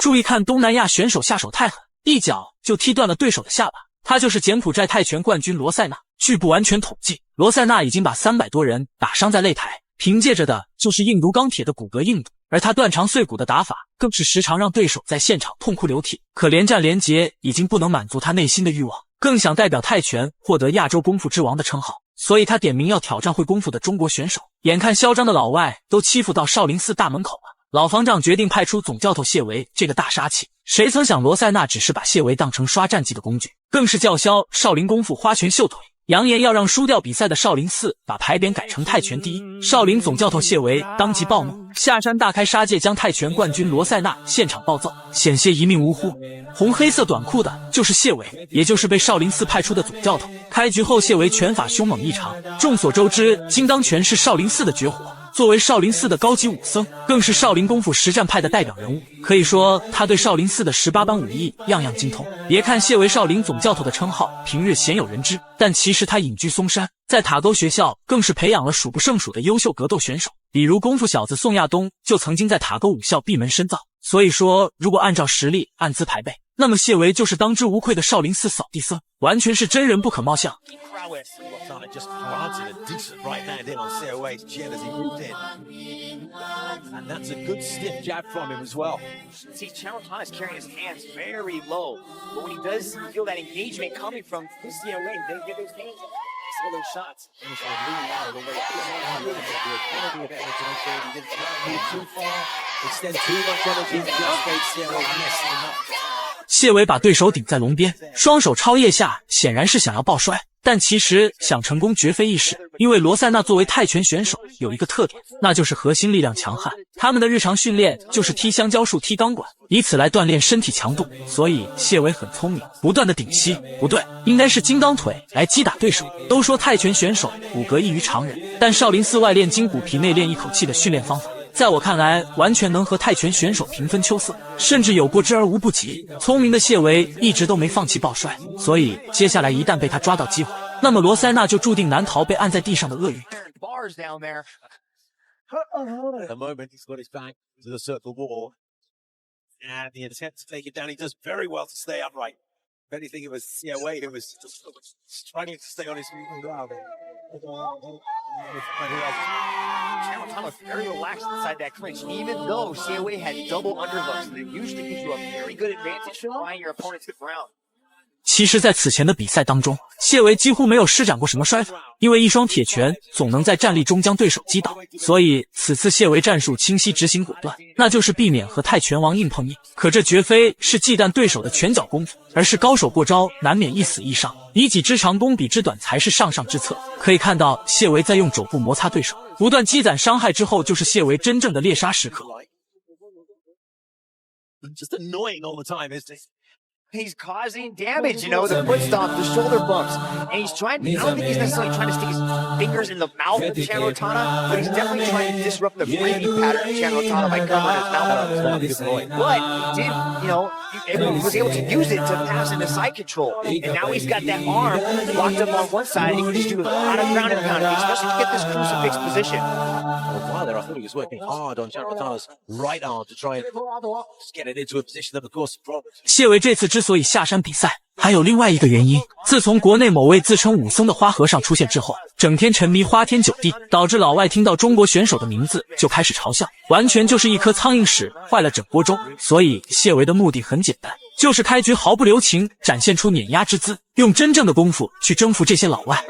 注意看东南亚选手下手太狠，一脚就踢断了对手的下巴。他就是柬埔寨泰拳冠军罗塞纳。据不完全统计，罗塞纳已经把300多人打伤在擂台，凭借着的就是硬如钢铁的骨骼硬度，而他断肠碎骨的打法更是时常让对手在现场痛哭流涕。可连战连捷已经不能满足他内心的欲望，更想代表泰拳获得亚洲功夫之王的称号，所以他点名要挑战会功夫的中国选手。眼看嚣张的老外都欺负到少林寺大门口了，老方丈决定派出总教头谢维这个大杀器。谁曾想罗塞纳只是把谢维当成刷战绩的工具，更是叫嚣少林功夫花拳绣腿，扬言要让输掉比赛的少林寺把牌匾改成泰拳第一。少林总教头谢维当即暴怒，下山大开杀戒，将泰拳冠军罗塞纳现场暴揍，险些一命呜呼。红黑色短裤的就是谢维，也就是被少林寺派出的总教头。开局后谢维拳法凶猛异常，众所周知金刚拳是少林寺的绝活，作为少林寺的高级武僧，更是少林功夫实战派的代表人物，可以说他对少林寺的18般武艺样样精通。别看谢为少林总教头的称号平日鲜有人知，但其实他隐居嵩山，在塔沟学校更是培养了数不胜数的优秀格斗选手，比如功夫小子宋亚东就曾经在塔沟武校闭门深造。所以说，如果按照实力按资排辈，那么谢维就是当之无愧的少林寺扫地僧，完全是真人不可貌相。Just planted a decent right hand in on Seoway's chin as he moved in. And that's a good stiff jab from him as well. See, Charlton is carrying his hands very low. But when he does feel that engagement coming from Seoway, they get those hands some of those shots. Too far, extend too much energy, just made Seoway miss enough. 谢维把对手顶在笼边，双手抄腋下，显然是想要抱摔。但其实想成功绝非易事，因为罗塞纳作为泰拳选手有一个特点，那就是核心力量强悍。他们的日常训练就是踢香蕉树、踢钢管，以此来锻炼身体强度。所以谢维很聪明，不断的顶膝，不对，应该是金刚腿来击打对手。都说泰拳选手骨骼异于常人，但少林寺外练筋骨皮内练一口气的训练方法，在我看来完全能和泰拳选手平分秋色，甚至有过之而无不及。聪明的谢维一直都没放弃抱摔，所以接下来一旦被他抓到机会，那么罗塞纳就注定难逃被按在地上的厄运。At the moment, he's got his back to the circle wall. And the attempt to take it down, he does very well to stay upright. If anything, it was Seoway who was struggling to stay on his feet. Charlton was very relaxed inside that clinch, even though Seoway had double underhooks. That usually gives you a very good advantage to flying your opponent to the ground. 其实在此前的比赛当中，谢维几乎没有施展过什么摔法，因为一双铁拳总能在站立中将对手击倒，所以此次谢维战术清晰执行果断，那就是避免和泰拳王硬碰硬。可这绝非是忌惮对手的拳脚功夫，而是高手过招难免一死一伤，以己之长攻彼之短才是上上之策。可以看到谢维在用肘部摩擦对手，不断积攒伤害之后，就是谢维真正的猎杀时刻。Just annoying all the time, isn't it? He's causing damage, you know, the foot stomps, the shoulder bumps. And he's trying to, I don't think he's necessarily trying to stick his fingers in the mouth of Chanrotana, but he's definitely trying to disrupt the breathing pattern of Chanrotana by covering his mouth. But he did, you know, he was able to use it to pass into side control. And now he's got that arm locked up on one side. He can just do a lot of ground and pound, especially to get this crucifix position. While there, I thought he was working hard on Chanrotana's right arm to try and get it into a position that would cause some problems. 谢维这次之所以下山比赛，还有另外一个原因。自从国内某位自称武僧的花和尚出现之后，整天沉迷花天酒地，导致老外听到中国选手的名字就开始嘲笑，完全就是一颗苍蝇屎坏了整锅粥。所以谢维的目的很简单，就是开局毫不留情展现出碾压之姿，用真正的功夫去征服这些老外。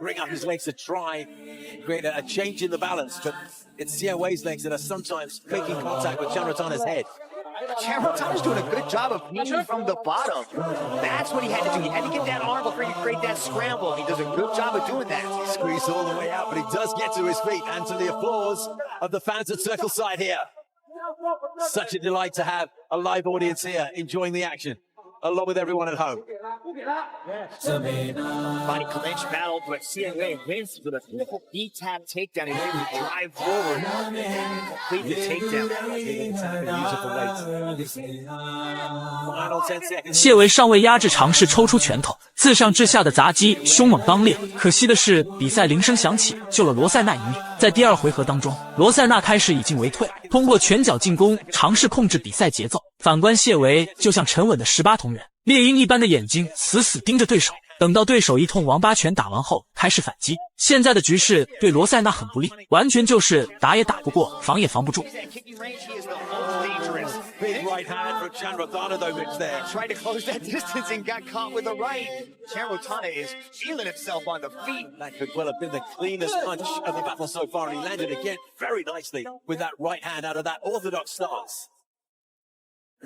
Bring up his legs to try and create a change in the balance, but it's Seoway's legs that are sometimes making contact with Chanrotana's head. Chanrotana's doing a good job of kneeing from the bottom. That's what he had to do. He had to get that arm before he could create that scramble. He does a good job of doing that. Squeezed all the way out, but he does get to his feet, and to the applause of the fans at Circle Side here. Such a delight to have a live audience here enjoying the action, along with everyone at home. Body clinch battle, but Seoway wins with a beautiful B-tap takedown. He's able to drive forward. complete the takedown. Final 10 seconds. 谢维尚未压制，尝试抽出拳头，自上至下的砸击凶猛刚烈。可惜的是，比赛铃声响起，救了罗塞纳一命。在第二回合当中，罗塞纳开始以进为退，通过拳脚进攻尝试控制比赛节奏。反观谢维，就像沉稳的18铜人，猎鹰一般的眼睛死死盯着对手。等到对手一通王八拳打完后，开始反击。现在的局势对罗塞纳很不利，完全就是打也打不过，防也防不住。Big right hand from Chandrathana though, Mitch there. Tried to close that distance and got caught with a right. Chandrathana is feeling himself on the feet. That could well have been the cleanest punch of the battle so far, and he landed again very nicely with that right hand out of that orthodox stance.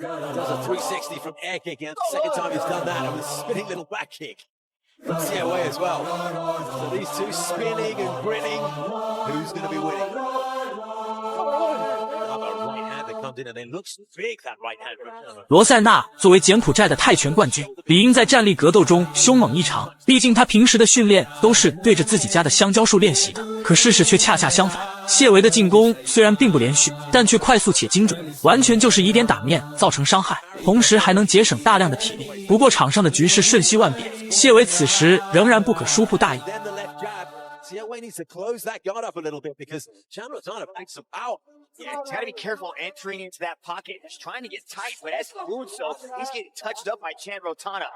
Does a 360 from air kick, and the second time he's done that, and with a spinning little back kick from Siawei as well. So these two spinning and grinning. Who's going to be winning? Comes in and then looks big, that right hand. 罗塞纳作为柬埔寨的泰拳冠军，理应在站立格斗中凶猛异常。毕竟他平时的训练都是对着自己家的香蕉树练习的。可事实却恰恰相反，谢维的进攻虽然并不连续，但却快速且精准，完全就是以点打面，造成伤害，同时还能节省大量的体力。不过场上的局势瞬息万变，谢维此时仍然不可疏忽大意。Siawei needs to close that guard up a little bit because Chandrathana packs some power. Yeah, he's got to be careful entering into that pocket. He's trying to get tight, but as he's doing so, he's getting touched up by Chandrathana.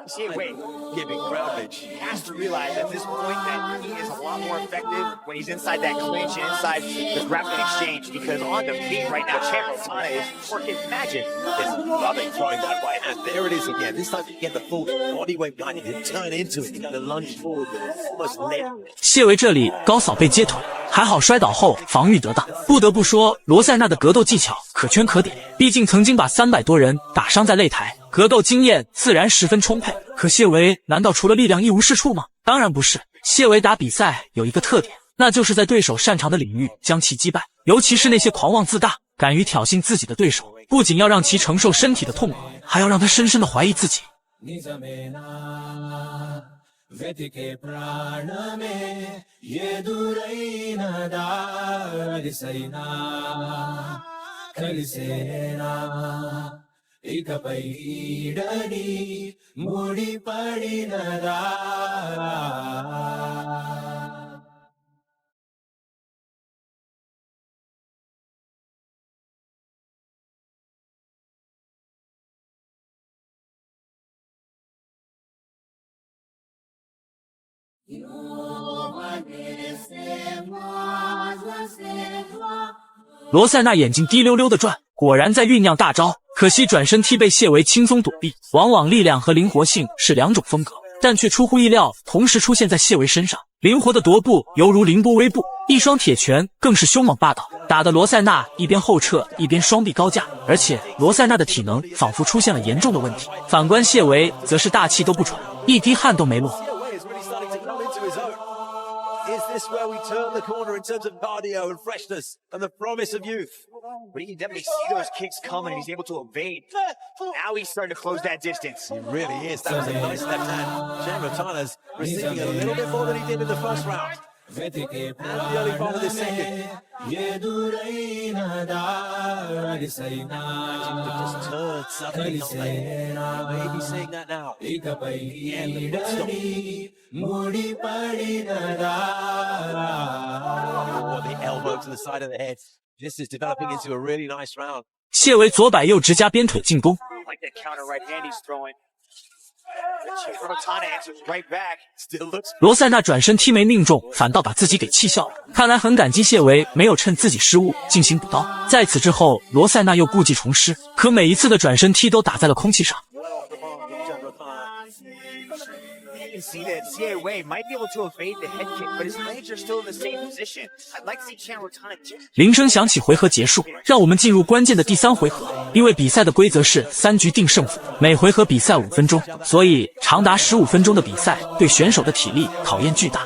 Siawei Giving groundage. has to realize at this point that he is a lot more effective when he's inside that clinch and inside the grappling exchange, because on the feet right now, Chandrathana is working magic. Is loving throwing that right hand. There it is again. This time you get the full body weight behind it. You turn into it. You got to lunge forward. It's almost led. 谢维这里高扫被接腿，还好摔倒后防御得当。不得不说，罗塞纳的格斗技巧可圈可点，毕竟曾经把300多人打伤在擂台，格斗经验自然十分充沛。可谢维难道除了力量一无是处吗？当然不是。谢维打比赛有一个特点，那就是在对手擅长的领域将其击败，尤其是那些狂妄自大、敢于挑衅自己的对手，不仅要让其承受身体的痛苦，还要让他深深的怀疑自己。वेतिके प्राण में ये दुरैन दारिसैना కలిసేనా ఇకపై ఈడని ముడి పడినదా罗塞纳眼睛滴溜溜地转，果然在酝酿大招。可惜转身踢被谢维轻松躲避。往往力量和灵活性是两种风格，但却出乎意料同时出现在谢维身上。灵活的踱步犹如凌波微步，一双铁拳更是凶猛霸道，打得罗塞纳一边后撤一边双臂高架，而且罗塞纳的体能仿佛出现了严重的问题。反观谢维则是大气都不喘，一滴汗都没落。Is this where we turn the corner in terms of cardio and freshness and the promise of youth? But you can definitely see those kicks coming and he's able to evade. Now he's starting to close that distance. It really is. That was a nice left hand. Chandrathana's receiving a little bit more than he did in the first round. And the early part of the second. Just turn suddenly, can't they? Maybe seeing that now. Yeah, oh, the elbow to the side of the head. This is developing into a really nice round. 谢维左摆右直加鞭腿进攻。 Like that counter right hand he's throwing. Chandrathana answers right back. Still looks 罗塞纳转身踢没命中，反倒把自己给气笑了。看来很感激谢维没有趁自己失误进行补刀。在此之后，罗塞纳又故技重施，可每一次的转身踢都打在了空气上。 You can see that Siawei might be able to evade the head kick, but his legs are still in the same position. I'd like to see Chandrathana do. 铃声响起，回合结束，让我们进入关键的第3回合。因为比赛的规则是3局定胜负，每回合比赛5分钟，所以长达15分钟的比赛对选手的体力考验巨大。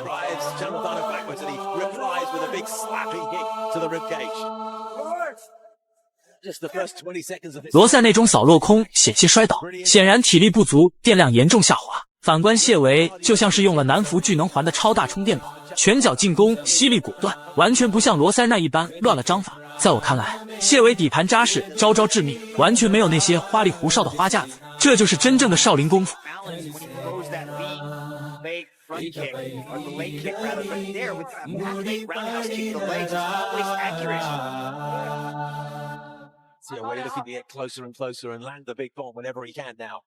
罗塞那种扫落空，险些摔倒，显然体力不足，电量严重下滑。反观谢维，就像是用了南孚聚能环的超大充电宝，拳脚进攻犀利果断，完全不像罗塞纳一般乱了章法。在我看来，谢维底盘扎实，招招致命，完全没有那些花里胡哨的花架子，这就是真正的少林功夫。Front kick, or the leg kick rather, but there with that half-leg roundhouse kick to the legs, it's always accurate. So yeah, we're looking to get closer and closer and land the big bomb whenever he can now.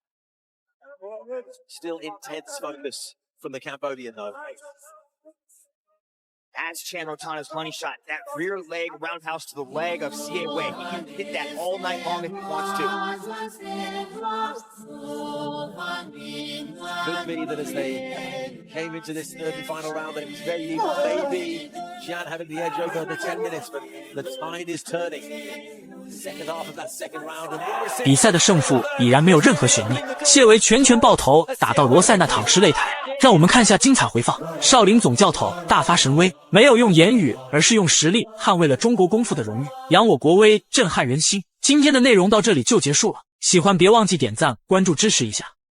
Still intense focus from the Cambodian though. As Chanrotana's money shot, that rear leg roundhouse to the leg of Xie Wei. He can hit that all night long if he wants to. Could be that as they came into this third and final round that it was very even. Maybe Xian having the edge over the 10 minutes, but the tide is turning. Second half of that second round. 比赛的胜负已然没有任何悬念，谢维拳拳爆头打到罗塞纳躺尸擂台。让我们看下精彩回放。少林总教头大发神威，没有用言语，而是用实力捍卫了中国功夫的荣誉，扬我国威，震撼人心。今天的内容到这里就结束了，喜欢别忘记点赞、关注支持一下。